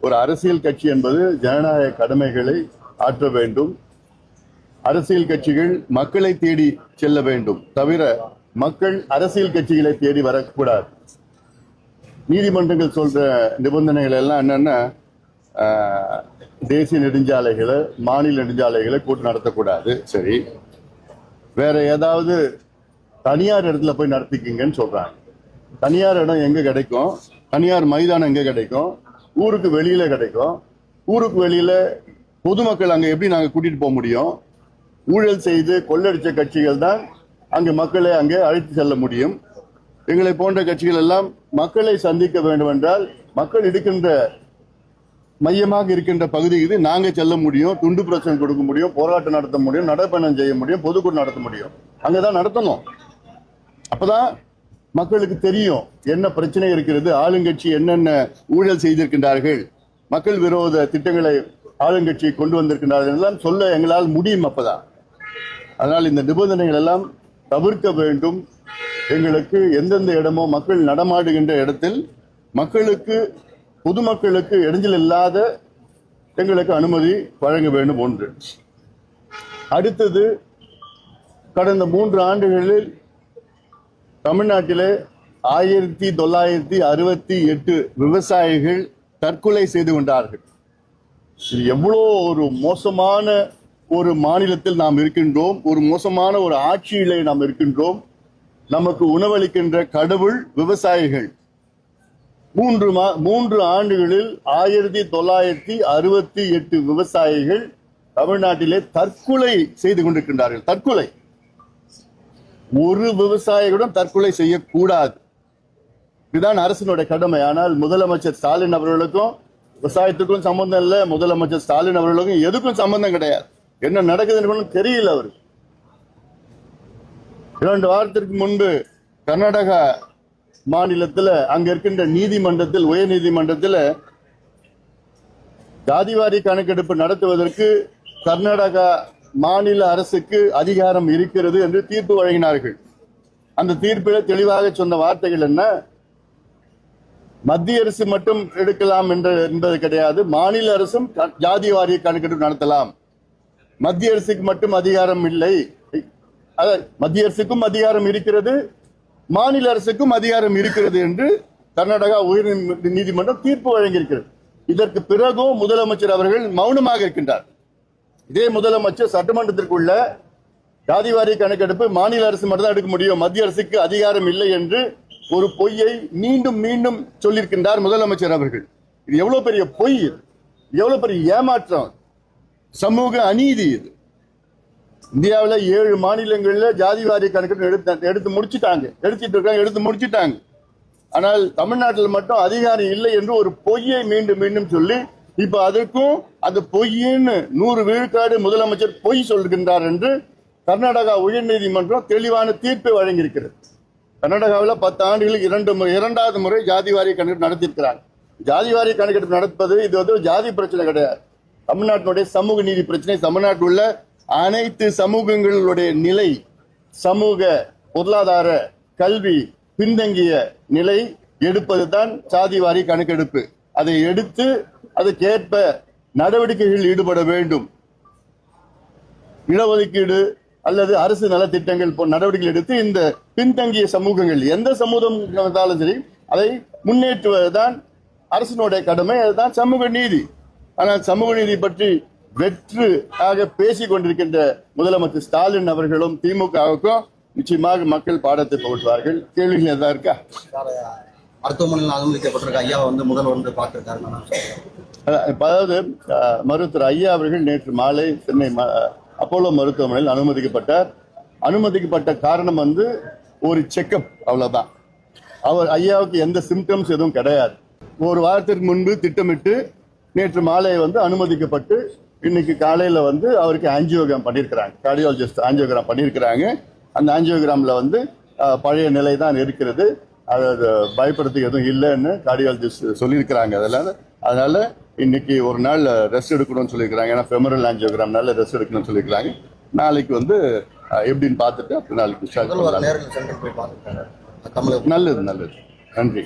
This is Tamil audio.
ஒரு அரசியல் கட்சி என்பது ஜனநாயக கடமைகளை ஆற்ற வேண்டும். அரசியல் கட்சிகள் மக்களை தேடி செல்ல வேண்டும், தவிர மக்கள் அரசியல் கட்சிகளை தேடி வரக்கூடாது. நீதிமன்றங்கள் சொல்ற நிபந்தனைகள் எல்லாம் என்னன்னா, தேசிய நெடுஞ்சாலைகளை, மாநில நெடுஞ்சாலைகளை கூட்டு நடத்தக்கூடாது. சரி, வேற ஏதாவது தனியார் இடத்துல போய் நடத்திக்கிங்கன்னு சொல்றாங்க. தனியார் இடம் எங்க கிடைக்கும்? தனியார் மைதானம் எங்க கிடைக்கும்? ஊருக்கு வெளியில கிடைக்கும். ஊருக்கு வெளியில பொதுமக்கள் அங்க எப்படி நாங்க கூட்டிட்டு போக முடியும்? ஊழல் செய்து கொள்ளடிச்ச கட்சிகள் தான் அங்கு மக்களை அங்கே அழைத்து செல்ல முடியும். எங்களை போன்ற கட்சிகள் எல்லாம் மக்களை சந்திக்க வேண்டும் என்றால் மக்கள் இருக்கின்ற மையமாக இருக்கின்ற பகுதிக்கு நாங்க செல்ல முடியும், துண்டு பிரச்சனை கொடுக்க முடியும், போராட்டம் நடத்த முடியும், நடைபயணம் செய்ய முடியும், பொதுக்கூட்டம் நடத்த முடியும். அங்கதான் நடத்தணும். அப்பதான் மக்களுக்கு தெரியும் என்ன பிரச்சனை இருக்கிறது, ஆளுங்கட்சி என்னென்ன ஊழல் செய்திருக்கின்றார்கள், மக்கள் விரோத திட்டங்களை ஆளுங்கட்சி கொண்டு வந்திருக்கின்றார்கள் எல்லாம் சொல்ல எங்களால் முடியும். அப்பதான் அதனால் இந்த நிபந்தனைகள் எல்லாம் தவிர்க்க வேண்டும். எங்களுக்கு எந்தெந்த இடமோ மக்கள் நடமாடுகின்ற இடத்தில் மக்களுக்கு, பொதுமக்களுக்கு இடைஞ்சல் இல்லாத எங்களுக்கு அனுமதி வழங்க வேண்டும். ஒன்று. அடுத்தது, கடந்த 3 ஆண்டுகளில் தமிழ்நாட்டிலே 1968 விவசாயிகள் தற்கொலை செய்து கொண்டார்கள். இது எவ்வளோ ஒரு மோசமான ஒரு மாநிலத்தில் நாம் இருக்கின்றோம், ஒரு மோசமான ஒரு ஆட்சியிலே நாம் இருக்கின்றோம். நமக்கு உணவளிக்கின்ற கடவுள் விவசாயிகள். 3 ஆண்டுகளில் 1968 விவசாயிகள் தமிழ்நாட்டிலே தற்கொலை செய்து கொண்டிருக்கின்றார்கள். தற்கொலை. ஒரு விவசாயிகளுடன் தற்கொலை செய்யக்கூடாது. இதுதான் அரசினுடைய கடமை. ஆனால் முதலமைச்சர் ஸ்டாலின் அவர்களுக்கும் விவசாயத்துக்கும் சம்பந்தம் இல்லை, முதலமைச்சர் ஸ்டாலின் அவர்களுக்கும் எதுக்கும் சம்பந்தம் கிடையாது. என்ன நடக்குதுன்னு தெரியல அவருக்கு. 2 வாரத்திற்கு முன்பு கர்நாடகா மாநிலத்தில் அங்க இருக்கின்ற நீதிமன்றத்தில், உயர் நீதிமன்றத்தில் ஜாதிவாரி கணக்கெடுப்பு நடத்துவதற்கு கர்நாடகா மாநில அரசுக்கு அதிகாரம் இருக்கிறது என்று தீர்ப்பு வழங்கினார்கள். அந்த தீர்ப்பில் தெளிவாக சொன்ன வார்த்தைகள் என்ன? மத்திய அரசு மட்டும் எடுக்கலாம் என்பது கிடையாது, மாநில அரசும் ஜாதிவாரி கணக்கெடுப்பு நடத்தலாம். மத்திய அரசுக்கு மட்டும் அதிகாரம் இல்லை, மத்திய அரசுக்கும் அதிகாரம் இருக்கிறது, மாநில அரசுக்கும் அதிகாரம் இருக்கிறது என்று கர்நாடகா உயர் நீதிமன்றம் தீர்ப்பு வழங்கியிருக்கிறது. இதற்கு பிறகும் முதலமைச்சர் அவர்கள் மௌனமாக இருக்கின்றார். இதே முதலமைச்சர் சட்டமன்றத்திற்குள்ள ஜாதிவாரி கணக்கெடுப்பு மாநில அரசு மட்டும் தான் எடுக்க முடியும், மத்திய அரசுக்கு அதிகாரம் இல்லை என்று ஒரு பொய்யை மீண்டும் மீண்டும் சொல்லியிருக்கின்றார் முதலமைச்சர் அவர்கள். இது எவ்வளவு பெரிய பொய், எவ்வளவு பெரிய ஏமாற்றம், சமூக அநீதி இது. இந்தியாவில் 7 மாநிலங்களில் ஜாதிவாரி கணக்கெடுப்பு எடுத்து முடிச்சிட்டாங்க. ஆனால் தமிழ்நாட்டில் மட்டும் அதிகாரம் இல்லை என்று ஒரு பொய்யை மீண்டும் மீண்டும் சொல்லி, இப்ப அதற்கும் அது பொய்ன்னு 100 விழுக்காடு முதலமைச்சர் பொய் சொல்கின்றார் என்று கர்நாடகா உயர் நீதிமன்றம் தெளிவான தீர்ப்பை வழங்கியிருக்கிறது. கர்நாடகாவில் 10 ஆண்டுகளுக்கு 2வது முறை ஜாதிவாரி கணக்கெடுப்பு நடத்தியிருக்கிறாங்க. ஜாதிவாரி கணக்கெடுப்பு நடப்பது இது வந்து ஜாதி பிரச்சனை கிடையாது, தமிழ்நாட்டினுடைய சமூக நீதி பிரச்சனை. தமிழ்நாட்டில் உள்ள அனைத்து சமூகங்களுடைய நிலை, சமூக பொருளாதார கல்வி பின்தங்கிய நிலை எடுப்பதுதான் ஜாதிவாரி கணக்கெடுப்பு. அதை எடுத்து அதுக்கேற்ப நடவடிக்கைகளில் ஈடுபட வேண்டும். இடஒதுக்கீடு அல்லது அரசு நலத்திட்டங்கள் போன்ற நடவடிக்கைகள் எடுத்து இந்த பின்தங்கிய சமூகங்கள் எந்த சமூகம் இருந்தாலும் சரி அதை முன்னேற்றுவதுதான் அரசினுடைய கடமை, அதுதான் சமூக நீதி. ஆனால் சமூக நீதி பற்றி வெற்று ஆக பேசிக் கொண்டிருக்கின்ற முதலமைச்சர் ஸ்டாலின் அவர்களும் திமுகவுக்கும் நிச்சயமாக மக்கள் பாடத்தை போடுவார்கள். கேள்விகள் எதாவது இருக்கா? மருத்துவமனையில் அனுமதிக்கப்பட்டிருக்க ஐயா வந்து முதல்வர் வந்து பார்த்திருக்காரு. அதாவது மருத்துவர் ஐயா அவர்கள் நேற்று மாலை சென்னை அப்போலோ மருத்துவமனையில் அனுமதிக்கப்பட்ட காரணம் வந்து ஒரு செக்கப், அவ்வளவுதான். ஐயாவுக்கு எந்த சிம்டம்ஸ் எதுவும் கிடையாது. 1 வாரத்திற்கு முன்பு திட்டமிட்டு நேற்று மாலை வந்து அனுமதிக்கப்பட்டு இன்னைக்கு காலையில வந்து அவருக்கு ஆஞ்சியோகிராம் பண்ணியிருக்கிறாங்க, கார்டியாலஜிஸ்ட் ஆஞ்சியோகிராம் பண்ணியிருக்கிறாங்க. அந்த ஆஞ்சியோகிராம்ல வந்து பழைய நிலை தான் இருக்கிறது, அதாவது பயப்படுறதுக்கு எதுவும் இல்லைன்னு கார்டியாலஜிஸ்ட் சொல்லியிருக்கிறாங்க. அதனால இன்னைக்கு ஒரு நாள் ரெஸ்ட் எடுக்கணும்னு சொல்லியிருக்கிறாங்க. ஏன்னா ஃபெமரல் ஆஞ்சியோகிராம்னால ரெஸ்ட் எடுக்கணும்னு சொல்லியிருக்கிறாங்க. நாளைக்கு வந்து எப்படின்னு பார்த்துட்டு அப்படி நாளைக்கு நல்லது. நன்றி.